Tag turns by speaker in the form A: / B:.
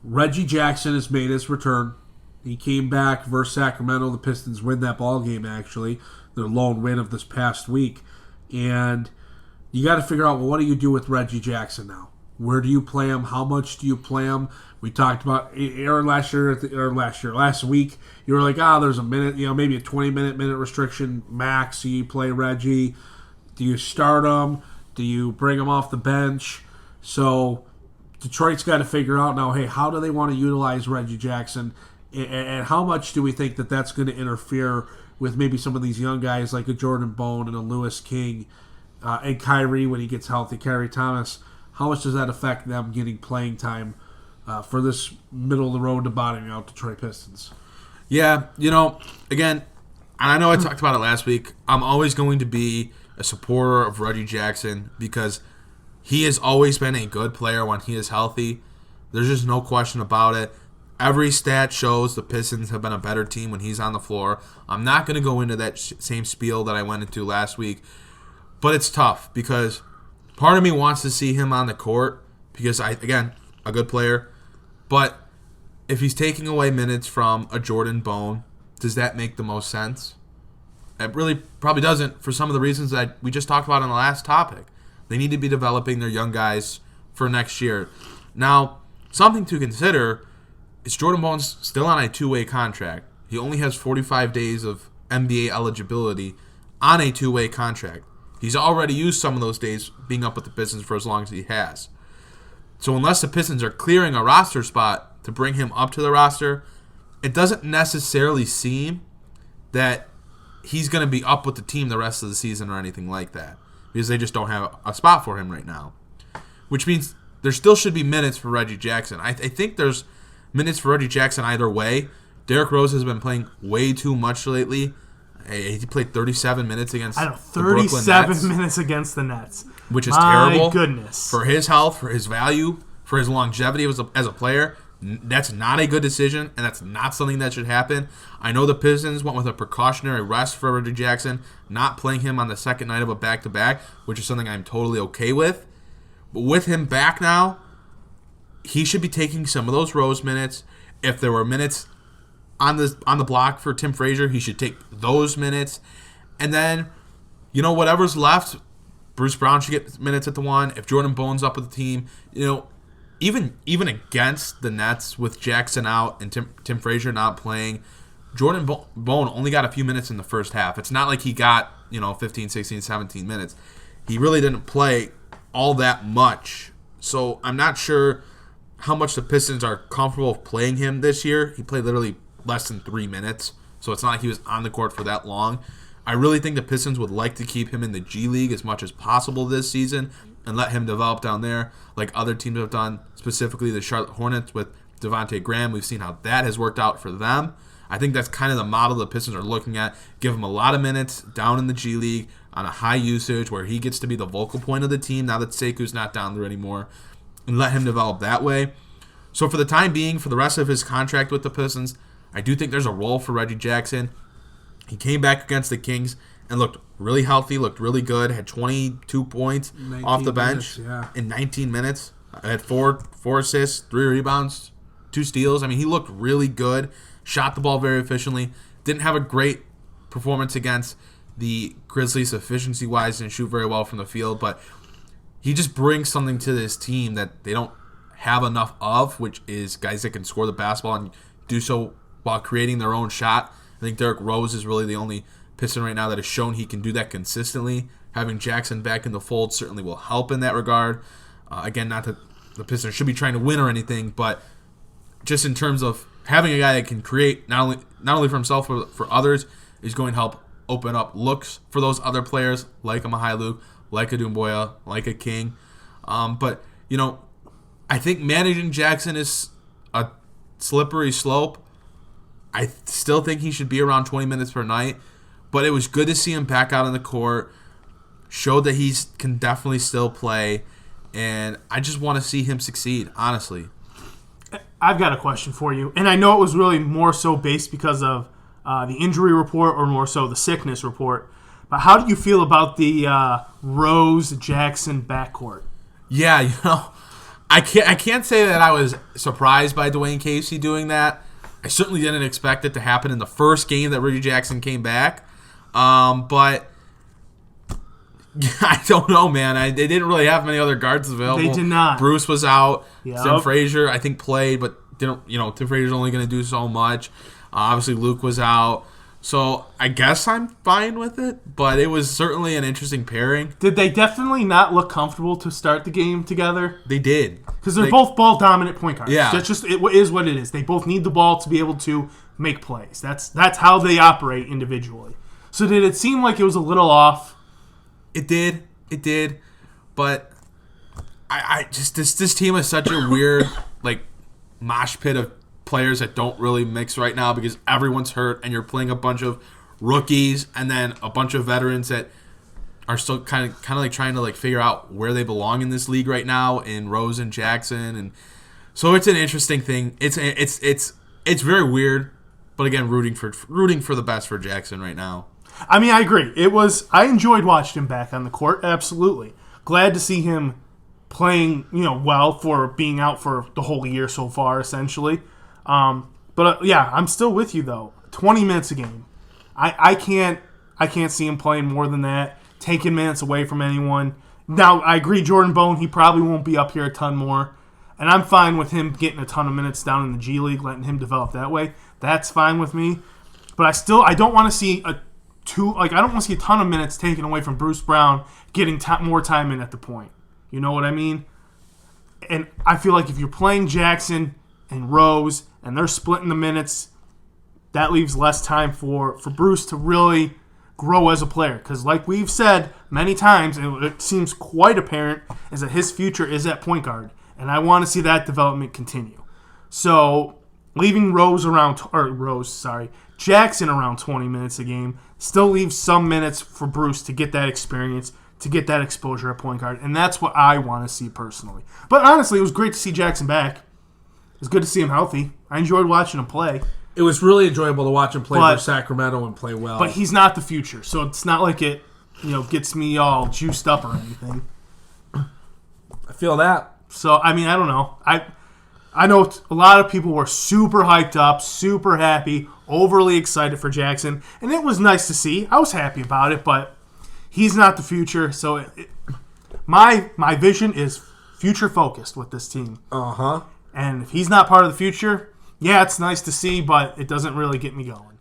A: Reggie Jackson has made his return. He came back versus Sacramento. The Pistons win that ball game, actually. Their lone win of this past week. And you got to figure out, well, what do you do with Reggie Jackson now? Where do you play him? How much do you play him? We talked about Aaron last week. You were like, there's a minute, maybe a 20-minute restriction max. So you play Reggie. Do you start him? Do you bring him off the bench? So Detroit's got to figure out now, hey, how do they want to utilize Reggie Jackson? And how much do we think that that's going to interfere with maybe some of these young guys like a Jordan Bone and a Lewis King and Kyrie when he gets healthy, Kyrie Thomas? How much does that affect them getting playing time for this middle-of-the-road to bottoming out Detroit Pistons?
B: Yeah, again, I know I talked about it last week. I'm always going to be a supporter of Reggie Jackson because he has always been a good player when he is healthy. There's just no question about it. Every stat shows the Pistons have been a better team when he's on the floor. I'm not going to go into that same spiel that I went into last week, but it's tough because part of me wants to see him on the court because, again, a good player. But if he's taking away minutes from a Jordan Bone, does that make the most sense? It really probably doesn't for some of the reasons that we just talked about in the last topic. They need to be developing their young guys for next year. Now, something to consider is Jordan Bone's still on a two-way contract. He only has 45 days of NBA eligibility on a two-way contract. He's already used some of those days being up with the Pistons for as long as he has. So unless the Pistons are clearing a roster spot to bring him up to the roster, it doesn't necessarily seem that he's going to be up with the team the rest of the season or anything like that because they just don't have a spot for him right now, which means there still should be minutes for Reggie Jackson. I think there's minutes for Reggie Jackson either way. Derrick Rose has been playing way too much lately. He played 37 minutes against the Brooklyn Nets.
C: 37 minutes against the Nets.
B: Which is terrible.
C: My goodness.
B: For his health, for his value, for his longevity as a player, that's not a good decision, and that's not something that should happen. I know the Pistons went with a precautionary rest for Reggie Jackson, not playing him on the second night of a back-to-back, which is something I'm totally okay with. But with him back now, he should be taking some of those Rose minutes. If there were minutes on the block for Tim Frazier, he should take those minutes. And then, whatever's left, Bruce Brown should get minutes at the one. If Jordan Bone's up with the team, even against the Nets with Jackson out and Tim Frazier not playing, Jordan Bone only got a few minutes in the first half. It's not like he got 15, 16, 17 minutes. He really didn't play all that much. So I'm not sure how much the Pistons are comfortable playing him this year. He played literally less than 3 minutes, so it's not like he was on the court for that long. I really think the Pistons would like to keep him in the G League as much as possible this season and let him develop down there like other teams have done, specifically the Charlotte Hornets with Devontae Graham. We've seen how that has worked out for them. I think that's kind of the model the Pistons are looking at. Give him a lot of minutes down in the G League on a high usage where he gets to be the vocal point of the team now that Seku's not down there anymore, and let him develop that way. So for the time being, for the rest of his contract with the Pistons, I do think there's a role for Reggie Jackson. He came back against the Kings and looked really healthy, looked really good, had 22 points off the bench in 19 minutes. Had four assists, 3 rebounds, 2 steals. I mean, he looked really good, shot the ball very efficiently, didn't have a great performance against the Grizzlies efficiency-wise, didn't shoot very well from the field, but he just brings something to this team that they don't have enough of, which is guys that can score the basketball and do so while creating their own shot. I think Derrick Rose is really the only Piston right now that has shown he can do that consistently. Having Jackson back in the fold certainly will help in that regard. Again, not that the Pistons should be trying to win or anything, but just in terms of having a guy that can create not only for himself but for others is going to help open up looks for those other players like a Mihailuk, like a Doumbouya, like a King. But I think managing Jackson is a slippery slope. I still think he should be around 20 minutes per night, but it was good to see him back out on the court, showed that he can definitely still play, and I just want to see him succeed, honestly.
C: I've got a question for you, and I know it was really more so based because of the injury report or more so the sickness report, but how do you feel about the Rose-Jackson backcourt?
B: Yeah, I can't say that I was surprised by Dwayne Casey doing that. I certainly didn't expect it to happen in the first game that Reggie Jackson came back. But I don't know, man. They didn't really have many other guards available.
C: They did not.
B: Bruce was out.
C: Yep.
B: Tim Frazier, I think, played, but didn't. Tim Frazier's only going to do so much. Obviously, Luke was out. So I guess I'm fine with it, but it was certainly an interesting pairing.
C: Did they definitely not look comfortable to start the game together?
B: They did.
C: Because they're both ball-dominant point guards.
B: Yeah.
C: That's just, it is what it is. They both need the ball to be able to make plays. That's how they operate individually. So did it seem like it was a little off?
B: It did. But I just this team is such a weird mosh pit of players that don't really mix right now because everyone's hurt and you're playing a bunch of rookies and then a bunch of veterans that are still kind of trying to figure out where they belong in this league right now in Rose and Jackson, and so it's an interesting thing. It's very weird, but again, rooting for the best for Jackson right now.
C: I mean, I agree. I enjoyed watching him back on the court. Absolutely, glad to see him playing well for being out for the whole year so far, essentially. Yeah, I'm still with you though. 20 minutes a game. I can't see him playing more than that, taking minutes away from anyone. Now, I agree, Jordan Bone, he probably won't be up here a ton more. And I'm fine with him getting a ton of minutes down in the G League, letting him develop that way. That's fine with me. But I don't want to see I don't want to see a ton of minutes taken away from Bruce Brown getting more time in at the point. You know what I mean? And I feel like if you're playing Jackson and Rose and they're splitting the minutes, that leaves less time for Bruce to really grow as a player. Because like we've said many times, and it seems quite apparent, is that his future is at point guard. And I want to see that development continue. So leaving Jackson around 20 minutes a game still leaves some minutes for Bruce to get that experience, to get that exposure at point guard. And that's what I want to see personally. But honestly, it was great to see Jackson back. It was good to see him healthy. I enjoyed watching him play.
A: It was really enjoyable to watch him play for Sacramento and play well.
C: But he's not the future, so it's not like it gets me all juiced up or anything.
A: I feel that.
C: So, I mean, I don't know. I know a lot of people were super hyped up, super happy, overly excited for Jackson, and it was nice to see. I was happy about it, but he's not the future, so my vision is future-focused with this team.
A: Uh-huh.
C: And if he's not part of the future, yeah, it's nice to see, but it doesn't really get me going.